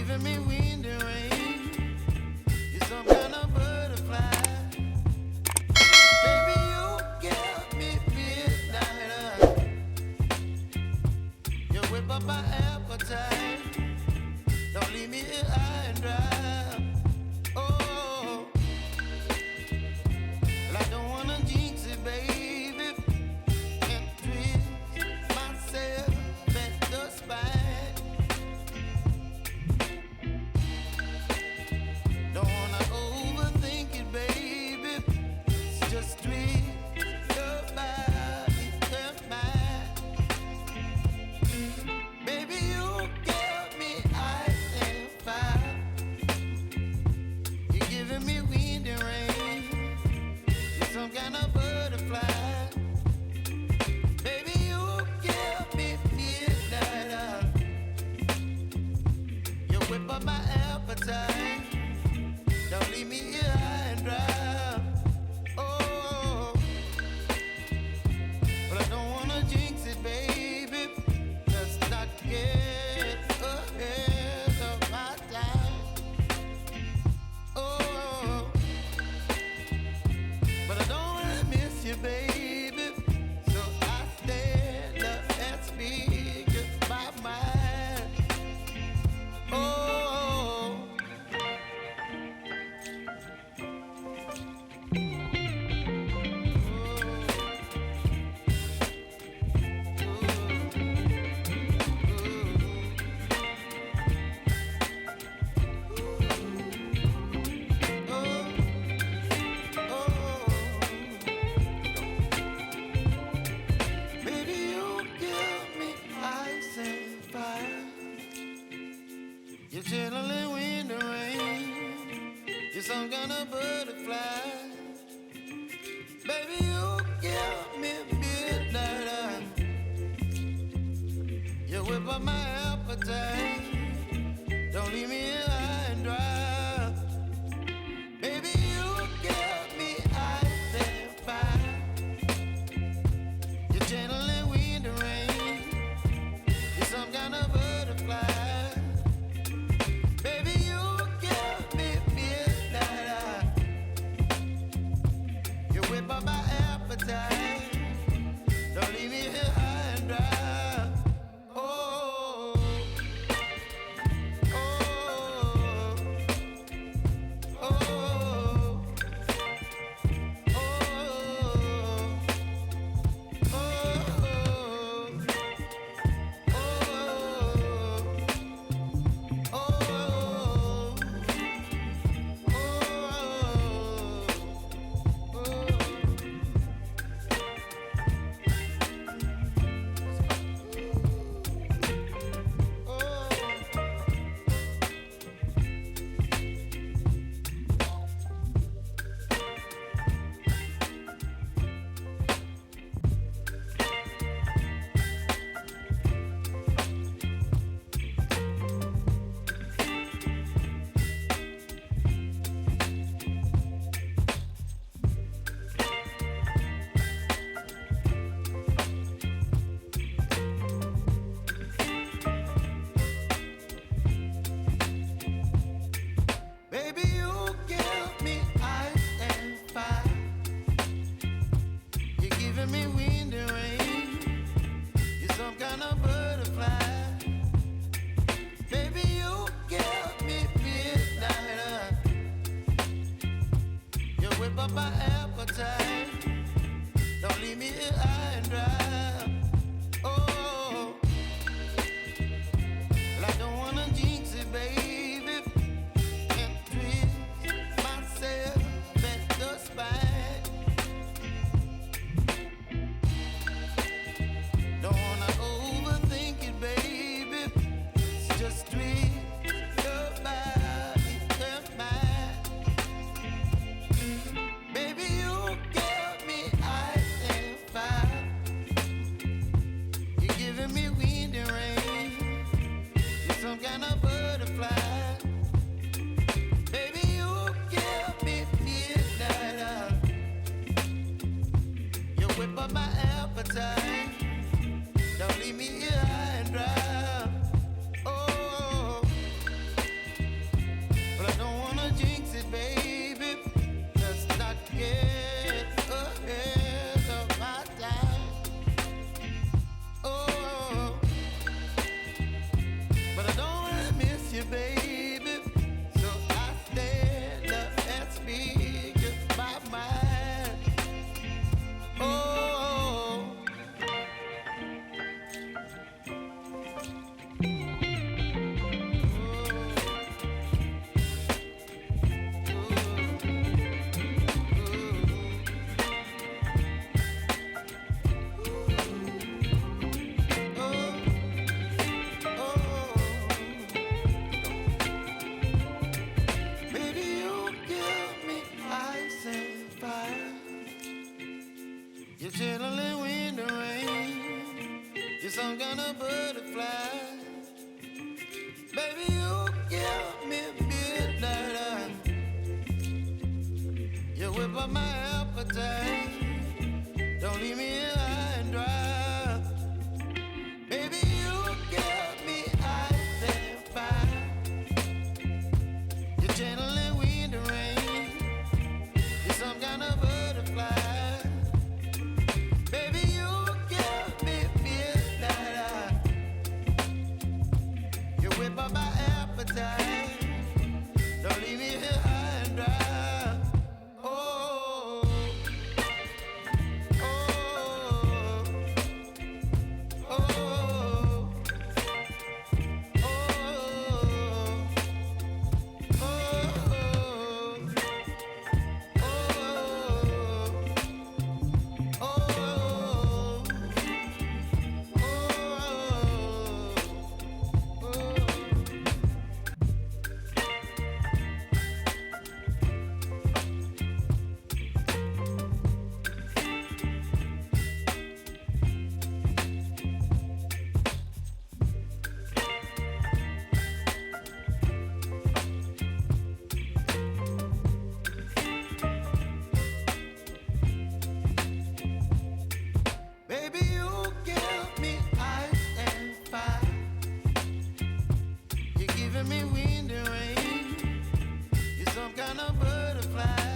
giving me wind and rain. You're some kind of butterfly. Baby, you give me midnight. You whip up my appetite. Don't leave me here high and dry. Oh, well, I don't wanna jinx it, baby. Can't twist myself at the spine. Don't wanna overthink it, baby. It's just twist your body and mine. Baby, you give me ice and fire. You're giving me wind and rain. You're some kind of butterfly. Baby, you give me midnight. You whip up my appetite. Don't leave me here high and dry. Oh, but I don't wanna jinx it, baby. Let's not get ahead of my time. Oh, but I don't wanna miss you, baby. So I stand up and speak my mind. Oh. Baby, you give me ice and fire. You're channeling wind and rain. You're some kind of butterfly. Baby, you give me midnight. You whip up my appetite. Don't leave me here high and dry. Baby, you give me ice and fire. You're channeling wind and rain. You're some kind of butterfly. Baby, you give me midnight. You whip up my appetite. Don't leave me here high and dry. Oh. appetite. Don't leave me here high and dry. Baby, you give me ice and fire. You're channeling wind and rain. You're some kind of butterfly. Baby, you give me midnight. You whip up my appetite. Don't leave me here high and dry. Oh, oh, oh, oh, baby, you give me ice and fire. You're giving me wind and rain. You're some kind of butterfly.